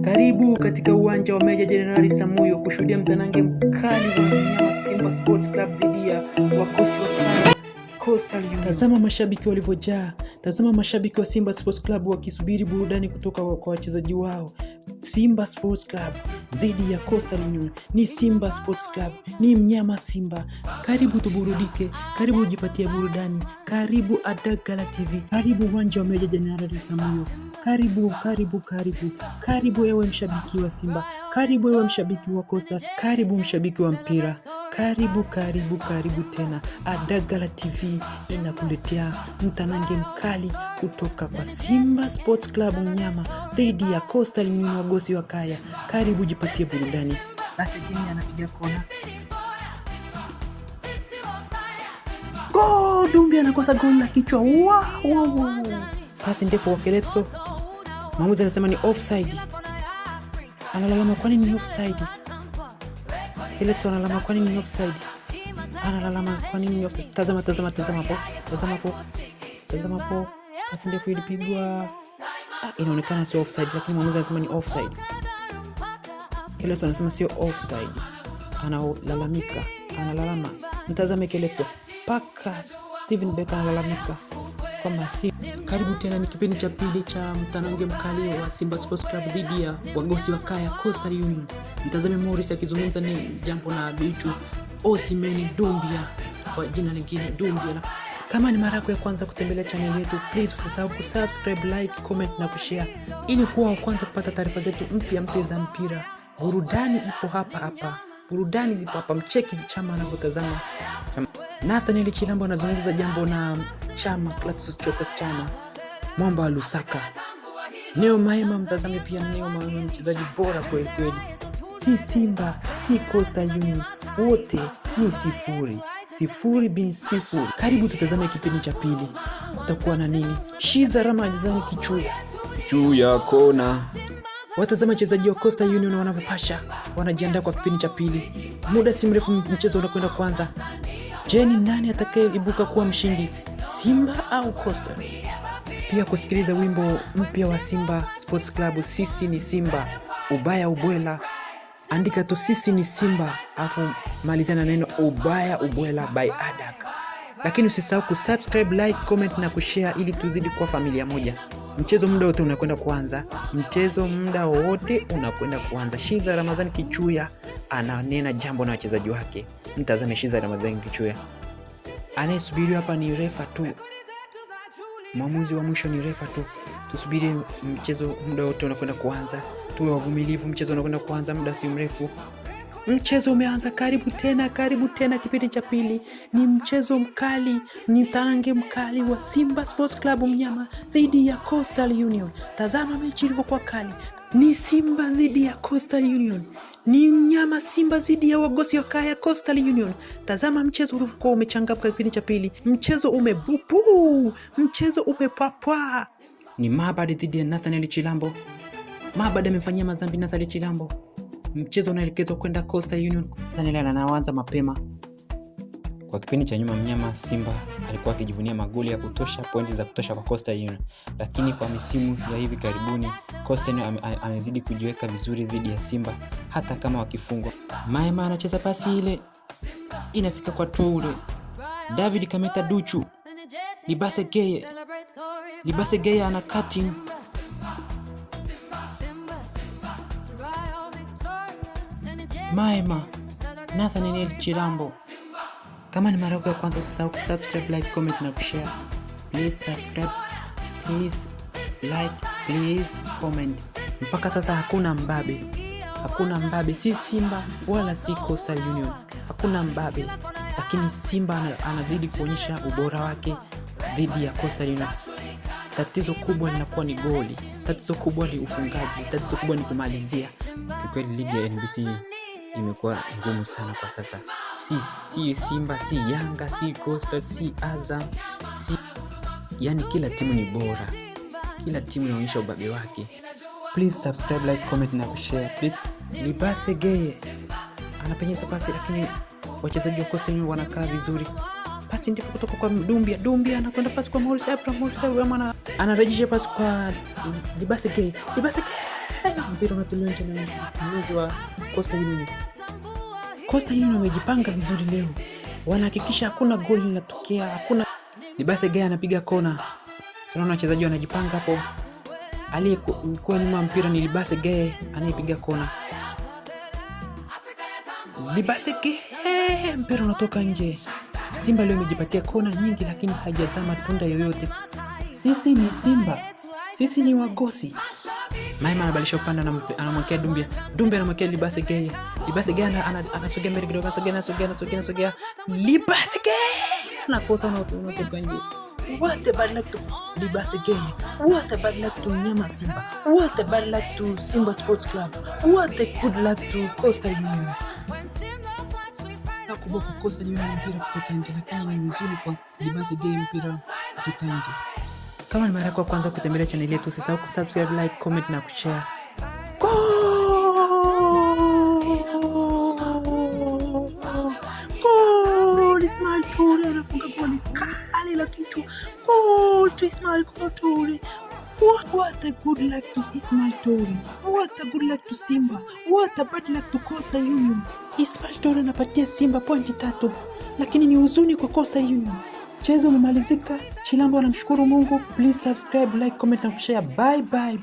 Karibu katika uwanja wa Meja Jenerali Samuyo kushuhudia mtanange mkali wa mnyama Simba Sports Club dhidi ya wakosi wa Coastal Union. Tazama mashabiki walivyojaa, tazama mashabiki wa Simba Sports Club wakisubiri burudani kutoka kwa wachezaji wao. Simba Sports Club dhidi ya Coastal Union. Ni Simba Sports Club, ni mnyama Simba. Karibu tuburudike, karibu ujipatie burudani, karibu Adagala TV, karibu uwanja wa Meja Jenerali Samuyo. Karibu ewe mshabiki wa Simba, karibu ewe mshabiki wa Coastal, karibu mshabiki wa mpira. Karibu tena. Adagala TV inakuletea mtanange mkali kutoka kwa Simba Sports Club mnyama dhidi ya Coastal Union wagosi wa kaya. Karibu jipatie burudani. Asegei anapiga kona. Go! Dumbi anakosa goli la kichwa. Wow! Pasi ndefu wa Keletso. Mwamuzi anasema ni offside. Analalama kwa nini ni offside? Keletso analalama kwa nini ni offside? Tazama hapo. Pasi ndefu ilipigwa. Inaonekana sio offside lakini mwamuzi anasema ni offside. Keletso anasema sio offside. Analalama. Mtazame Keletso. Paka Steven Becker analalamika kwamba si. Karibu tena, ni kipindi cha pili cha mtanange mkali wa Simba Sports Club dhidi ya wagosi wa kaya Coastal Union. Mtazame Morris akizungumza ni jambo na Duchu Osimhen Dumbia kwa jina lingine Dumbia. Kama ni mara yako ya kwanza kutembelea channel yetu, please usisahau kusubscribe, like, comment na kushare ili kuwa wa kwanza kupata taarifa zetu mpya za mpira. Burudani ipo hapa. Mcheki Chama anavyotazama. Nathaniel Chilambo anazungumza jambo na Chama, Clatous Chokos Chama, mwamba wa Lusaka. Neo Maema, mtazame pia Neo Maema, mchezaji bora kweli. Si Simba, si Coastal Union, wote ni 0-0. Karibu tutazame kipindi cha pili. Kutakuwa na nini? Shiza Ramadhani Kichuya kona. Watazama wachezaji wa Coastal Union wanavyopasha, wanajiandaa kwa kipindi cha pili. Muda si mrefu mchezo unakwenda kuanza. Je, ni nani atakayeibuka kuwa mshindi, Simba au Coastal? Pia kusikiliza wimbo mpya wa Simba Sports Club, sisi ni Simba, ubaya ubwela. Andika tu sisi ni Simba afu malizana neno ubaya ubwela by Adak. Lakini usisahau kusubscribe, like, comment na kushare ili tuzidi kuwa familia moja. Mchezo muda wote unakwenda kuanza. Shiza Ramadhani Kichuya ananena jambo na wachezaji wake. Mtazame Shiza Ramadhani Kichuya. Anayesubiri hapa ni refa tu. Mwamuzi wa mwisho ni refa tu. Tusubiri mchezo muda wote unakwenda kuanza. Tuwe wavumilivu, mchezo unakwenda kuanza muda si mrefu. Mchezo umeanza. Karibu tena kipindi cha pili. Ni mchezo mkali, ni mtanange mkali wa Simba Sports Club mnyama dhidi ya Coastal Union. Tazama mechi ilivyokuwa kali. Ni Simba dhidi ya Coastal Union. Ni mnyama Simba dhidi ya wagosi wa kaya Coastal Union. Tazama mchezo ulivyokuwa umechangamka kipindi cha pili. Mchezo umebupu, mchezo umepapwa. Ni Mabad dhidi ya Nathaniel Chilambo. Mabad amemfanyia mazambi Nathaniel Chilambo. Mchezo unaelekezwa kwenda Coastal Union. Daniel anaanza mapema. Kwa kipindi cha nyuma mnyama Simba alikuwa akijivunia magoli ya kutosha, pointi za kutosha kwa Coastal Union. Lakini kwa misimu ya hivi karibuni Coastal Union amezidi kujiweka vizuri dhidi ya Simba hata kama wakifungwa. Maema anacheza pasi ile inafika kwa Toure. David Kameta Duchu. Libase Geye ana cutting. Maema, Nathaniel Chilambo. Kama ni mara yako ya kwanza usisahau kusubscribe, like, comment na kushare. Please subscribe, please like, please comment. Mpaka sasa hakuna mbabe, si Simba wala si Coastal Union. Hakuna mbabe, lakini Simba anazidi kuonyesha ubora wake dhidi ya Coastal Union. Tatizo kubwa linakuwa ni goli, tatizo kubwa ni ufungaji, tatizo kubwa ni kumalizia. Kwa kweli ligi ya NBC imekuwa ngumu sana kwa sasa. Si Simba, si Yanga, si Coastal, si Azam, yani kila timu ni bora. Kila timu inaonyesha ubabe wake. Please subscribe, like, comment na kushare. Please. Libase Geye anapenyeza pasi lakini wachezaji wa Coastal Union wanakaa vizuri. Pasi ndefu kutoka kwa Dumbia anakwenda pasi kwa Morris Abraham anarejesha pasi kwa Libase Geye. Mpira unatolewa nje na mwamuzi wa Coastal Union. Coastal Union wamejipanga vizuri leo. Wanahakikisha hakuna goli linatokea, hakuna. Libase Geye anapiga kona. Tunaona wachezaji wanajipanga hapo. Aliyekuwa nyuma mpira ni Libase Geye anayepiga kona. Libase Geye, mpira unatoka nje. Simba leo imejipatia kona nyingi lakini haijazaa matunda yoyote. Sisi ni Simba. Sisi ni wagosi. Maima anabadilisha upande na anamwekea Dumbia. Dumbia anamwekea Libase Geye. Libase Geye anasogea mbele kidogo, anasogea. Libase Geye anakosa na kutoka nje. What a bad luck to Libase Geye. What a bad luck to Nyama Simba. What a bad luck to Simba Sports Club. What a good luck to Coastal Union. Kubwa kwa Coastal Union mpira kutoka nje, lakini ni nzuri kwa Libase Geye mpira kutoka nje. Kama ni mara yako ya kwanza kutembelea channel yetu, usisahau kusubscribe, like, comment na kushare. Goal! Ismail Toure anafunga goli kali la kichwa. Goal to Ismail Toure. What a good luck to Ismail Toure. What a good luck to Simba. What a bad luck to Coastal Union. Ismail Toure anapatia Simba pointi 3, lakini ni huzuni kwa Coastal Union. Mchezo umemalizika. Chilambo anamshukuru Mungu. Please subscribe, like, comment na kushare. Bye bye.